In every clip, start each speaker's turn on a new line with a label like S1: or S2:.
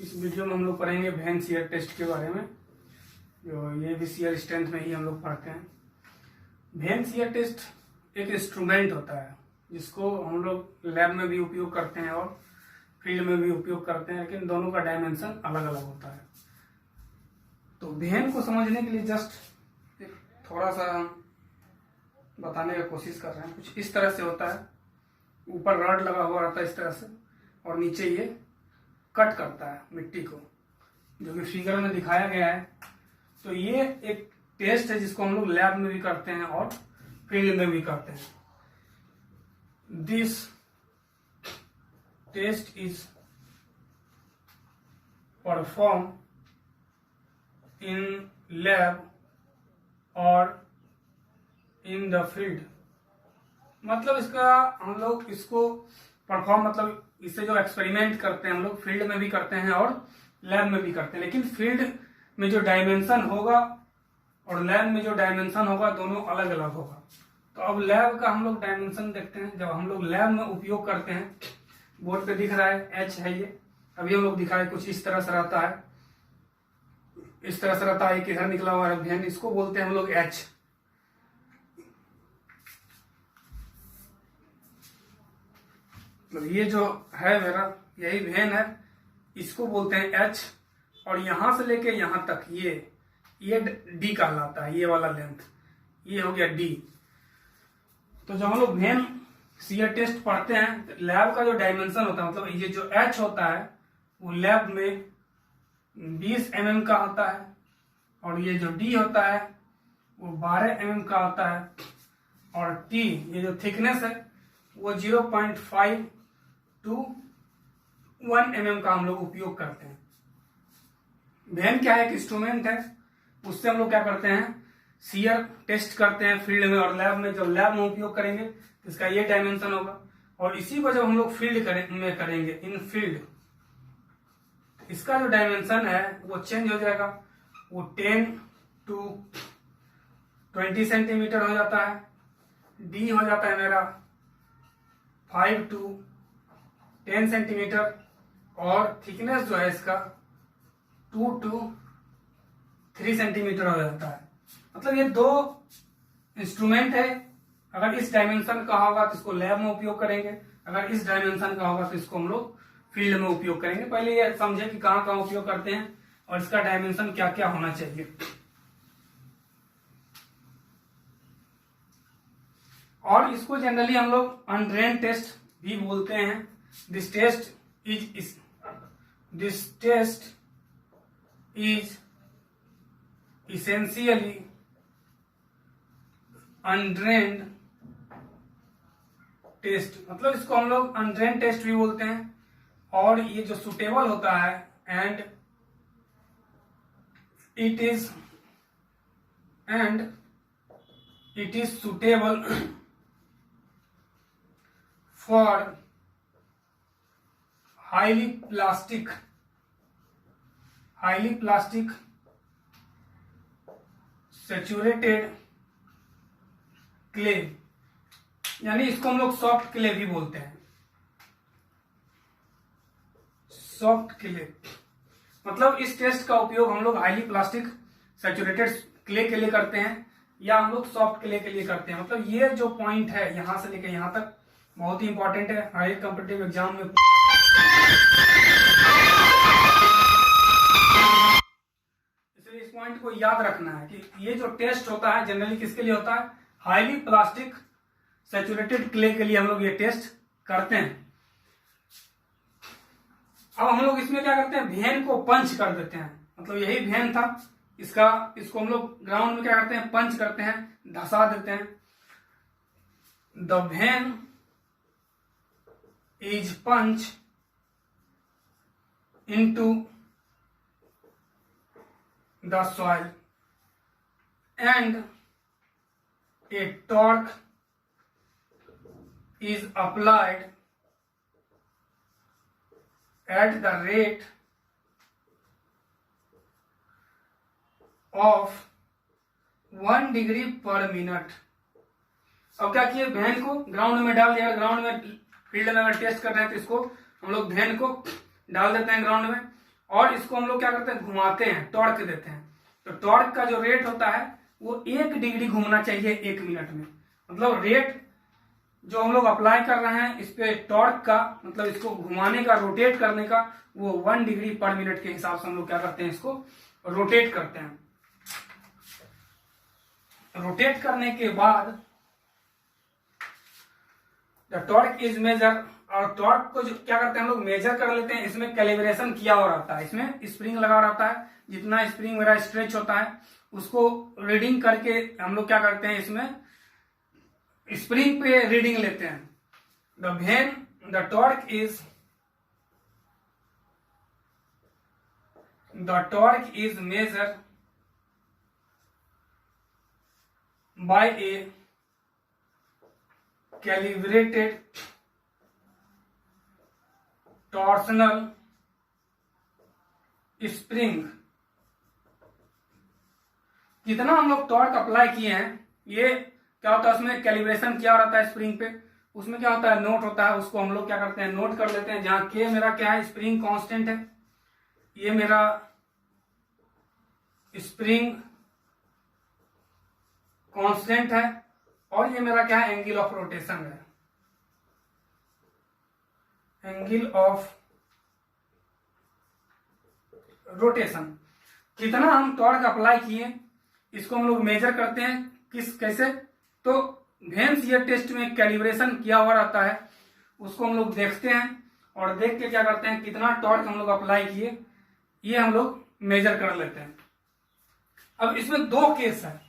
S1: इस वीडियो में हम लोग पढ़ेंगे वैन शियर टेस्ट के बारे में, जो ये भी शियर स्ट्रेंथ में ही हम लोग पढ़ते हैं। वैन शियर टेस्ट एक इंस्ट्रूमेंट होता है जिसको हम लोग लैब में भी उपयोग करते हैं और फील्ड में भी उपयोग करते हैं, लेकिन दोनों का डायमेंशन अलग अलग होता है। तो वैन को समझने के लिए जस्ट एक थोड़ा सा बताने की कोशिश कर रहे हैं। कुछ इस तरह से होता है, ऊपर रॉड लगा हुआ रहता है इस तरह से, और नीचे ये कट करता है मिट्टी को, जो कि फिगर में दिखाया गया है। तो ये एक टेस्ट है जिसको हम लोग लैब में भी करते हैं और फील्ड में भी करते हैं। This test is perform in lab और इन द फील्ड। मतलब इसका हम लोग इसको परफॉर्म मतलब इससे जो एक्सपेरिमेंट करते हैं हम लोग फील्ड में भी करते हैं और लैब में भी करते हैं, लेकिन फील्ड में जो डायमेंशन होगा और लैब में जो डायमेंशन होगा दोनों अलग अलग होगा। तो अब लैब का हम लोग डायमेंशन देखते हैं। जब हम लोग लैब में उपयोग करते हैं, बोर्ड पे दिख रहा है एच है ये, अभी हम लोग दिखाए कुछ इस तरह से रहता है, इस तरह से रहता है, किधर निकला हुआ है वैन, इसको बोलते हैं हम लोग एच। मतलब ये जो है मेरा यही वैन है, इसको बोलते हैं एच, और यहां से लेके यहां तक ये डी कहलाता है, ये वाला लेंथ ये हो गया डी। तो जब हम लोग वैन शियर टेस्ट पढ़ते हैं तो लैब का जो डायमेंशन होता है, मतलब ये जो एच होता है वो लैब में 20 mm का होता है, और ये जो डी होता है वो 12 mm का होता है, और टी ये जो थिकनेस है वो 0.5 to 1 mm का हम लोग उपयोग करते हैं। वैन क्या है, एक इंस्ट्रूमेंट है, उससे हम लोग क्या करते हैं शियर टेस्ट करते हैं फील्ड में और लैब में। जब लैब में उपयोग करेंगे तो इसका ये डायमेंशन होगा, और इसी को जब हम लोग फील्ड में करेंगे इन फील्ड, इसका जो डायमेंशन है वो चेंज हो जाएगा, वो 10 to 20 सेंटीमीटर हो जाता है। डी हो जाता है मेरा 5 to 10 सेंटीमीटर, और थिकनेस जो है इसका 2 to 3 सेंटीमीटर हो जाता है। मतलब ये दो इंस्ट्रूमेंट है। अगर इस डायमेंशन का होगा तो इसको लैब में उपयोग करेंगे, अगर इस डायमेंशन का होगा तो इसको हम लोग फील्ड में उपयोग करेंगे। पहले ये समझे कि कहाँ कहाँ उपयोग करते हैं और इसका डायमेंशन क्या क्या होना चाहिए। और इसको जनरली हम लोग अनड्रेन टेस्ट भी बोलते हैं। This test is essentially undrained test, मतलब इसको हम लोग अनड्रेन टेस्ट भी बोलते हैं। और ये जो सुटेबल होता है and it is suitable for highly plastic saturated clay, यानी इसको हम लोग सॉफ्ट क्ले भी बोलते हैं। सॉफ्ट क्ले मतलब इस टेस्ट का उपयोग हम लोग हाईली प्लास्टिक सैचुरेटेड क्ले के लिए करते हैं, या हम लोग सॉफ्ट क्ले के लिए करते हैं। मतलब ये जो पॉइंट है यहां से लेकर यहां तक बहुत ही इंपॉर्टेंट है, हर एक कॉम्पिटिटिव एग्जाम में इस पॉइंट को याद रखना है कि ये जो टेस्ट होता है जनरली किसके लिए होता है, हाईली प्लास्टिक सैचुरेटेड क्ले के लिए हम लोग ये टेस्ट करते हैं। अब हम लोग इसमें क्या करते हैं, वैन को पंच कर देते हैं। मतलब यही वैन था, इसको हम लोग ग्राउंड में क्या करते हैं, पंच करते हैं, धसा देते हैं। The vane is punch into the soil and a torque is applied at the rate of 1 degree per minute। अब क्या किए, वैन को ग्राउंड में डाल दिया। ग्राउंड में फील्ड में अगर टेस्ट कर रहे हैं तो इसको हम लोग वैन को डाल देते हैं ग्राउंड में, और इसको हम लोग क्या करते हैं, घुमाते हैं, टॉर्क देते हैं। तो टॉर्क का जो रेट होता है वो 1 डिग्री घूमना चाहिए 1 मिनट में। मतलब रेट जो हम लोग अप्लाई कर रहे हैं इस पे टॉर्क का, मतलब इसको घुमाने का, रोटेट करने का, वो 1 डिग्री पर मिनट के हिसाब से हम लोग क्या करते हैं, इसको रोटेट करते हैं। रोटेट करने के बाद द टॉर्क इज मेजर, और टॉर्क को जो क्या करते हैं हम लोग मेजर कर लेते हैं। इसमें कैलिब्रेशन किया हुआ रहता है, इसमें स्प्रिंग लगा रहता है, जितना स्प्रिंग मेरा स्ट्रेच होता है उसको रीडिंग करके हम लोग क्या करते हैं, इसमें स्प्रिंग पे रीडिंग लेते हैं। The torque is measure by A calibrated torsional spring. जितना हम लोग टॉर्क अप्लाई किए हैं, ये क्या होता है, उसमें कैलिब्रेशन किया रहता है स्प्रिंग पे, उसमें क्या होता है, नोट होता है, उसको हम लोग क्या करते हैं, नोट कर लेते हैं। जहां के मेरा क्या है, स्प्रिंग कांस्टेंट है, ये मेरा स्प्रिंग कांस्टेंट है, और ये मेरा क्या है, एंगल ऑफ रोटेशन है, एंगल ऑफ रोटेशन। कितना हम टॉर्क अप्लाई किए इसको हम लोग मेजर करते हैं, कैसे, तो वेन शियर टेस्ट में कैलिब्रेशन किया हुआ रहता है, उसको हम लोग देखते हैं, और देख के क्या करते हैं, कितना टॉर्क हम लोग अप्लाई किए ये हम लोग मेजर कर लेते हैं। अब इसमें 2 केस है,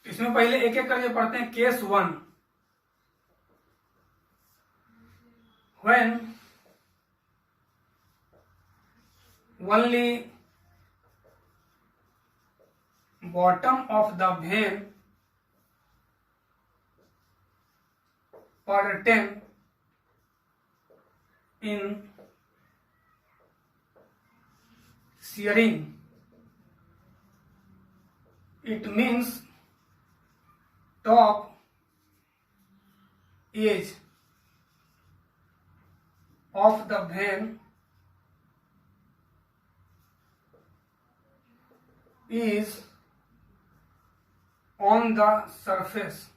S1: इसमें पहले एक एक करके पढ़ते हैं। Case 1, when only bottom of the vein pertain in shearing, it means top edge of the vein is on the surface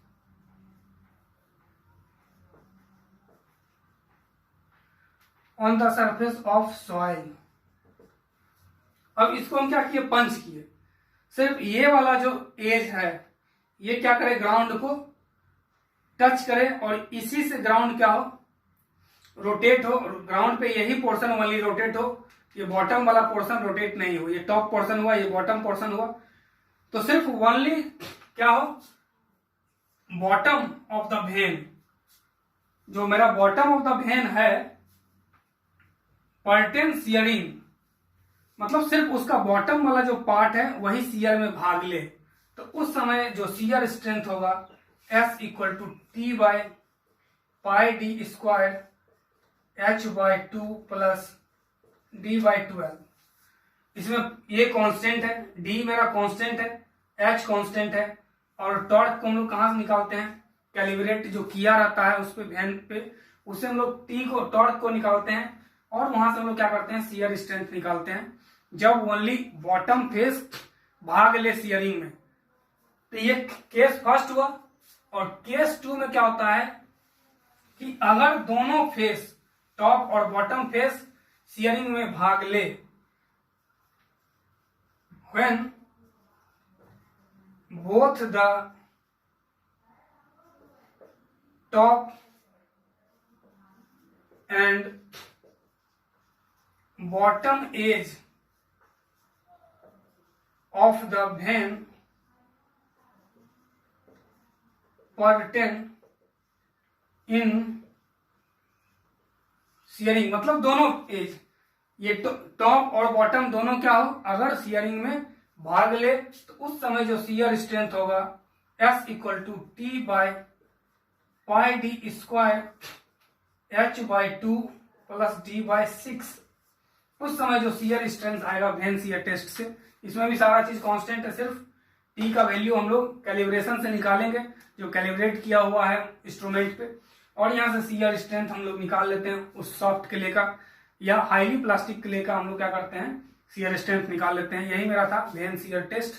S1: of soil। अब इसको हम क्या किए, पंच किए। सिर्फ ये वाला जो एज है ये क्या करे, ग्राउंड को टच करे, और इसी से ग्राउंड क्या हो, रोटेट हो। ग्राउंड पे यही पोर्शन ओनली रोटेट हो, ये बॉटम वाला पोर्शन रोटेट नहीं हो। ये टॉप पोर्शन हुआ, ये बॉटम पोर्शन हुआ, तो सिर्फ ओनली क्या हो, बॉटम ऑफ द वेन, जो मेरा बॉटम ऑफ द वेन है, पर्टेन शियरिंग, मतलब सिर्फ उसका बॉटम वाला जो पार्ट है वही शियर में भाग ले। तो उस समय जो शियर स्ट्रेंथ होगा S equal to T by pi D square H/2 plus D by 12। इसमें ये कांस्टेंट है, D मेरा कांस्टेंट है, H कांस्टेंट है, और टॉर्क को हम लोग कहां से निकालते हैं, कैलिब्रेट जो किया रहता है उस पे वेन पे, उससे हम लोग T को, टॉर्क को निकालते हैं, और वहां से हम लोग क्या करते हैं, शियर स्ट्रेंथ निकालते हैं, जब ओनली बॉटम फेस भाग ले शियरिंग में। तो ये केस फर्स्ट हुआ। और केस 2 में क्या होता है कि अगर दोनों फेस, टॉप और बॉटम फेस शियरिंग में भाग ले, when both the top and bottom edge of the vein pertain in shearing, मतलब दोनों एज, ये टॉप और बॉटम दोनों क्या हो, अगर शियरिंग में भाग ले, तो उस समय जो शियर स्ट्रेंथ होगा S equal to T by pi D square H/2 plus D by 6। उस समय जो शियर स्ट्रेंथ आएगा वेन शियर टेस्ट से, इसमें भी सारा चीज कांस्टेंट है, सिर्फ T का वैल्यू हम लोग कैलिब्रेशन से निकालेंगे, जो कैलिब्रेट किया हुआ है इंस्ट्रूमेंट पे, और यहाँ से शियर स्ट्रेंथ हम लोग निकाल लेते हैं उस सॉफ्ट क्ले का। या हाईली प्लास्टिक क्ले का हम लोग क्या करते हैं, शियर स्ट्रेंथ निकाल लेते हैं। यही मेरा था वेन शियर टेस्ट।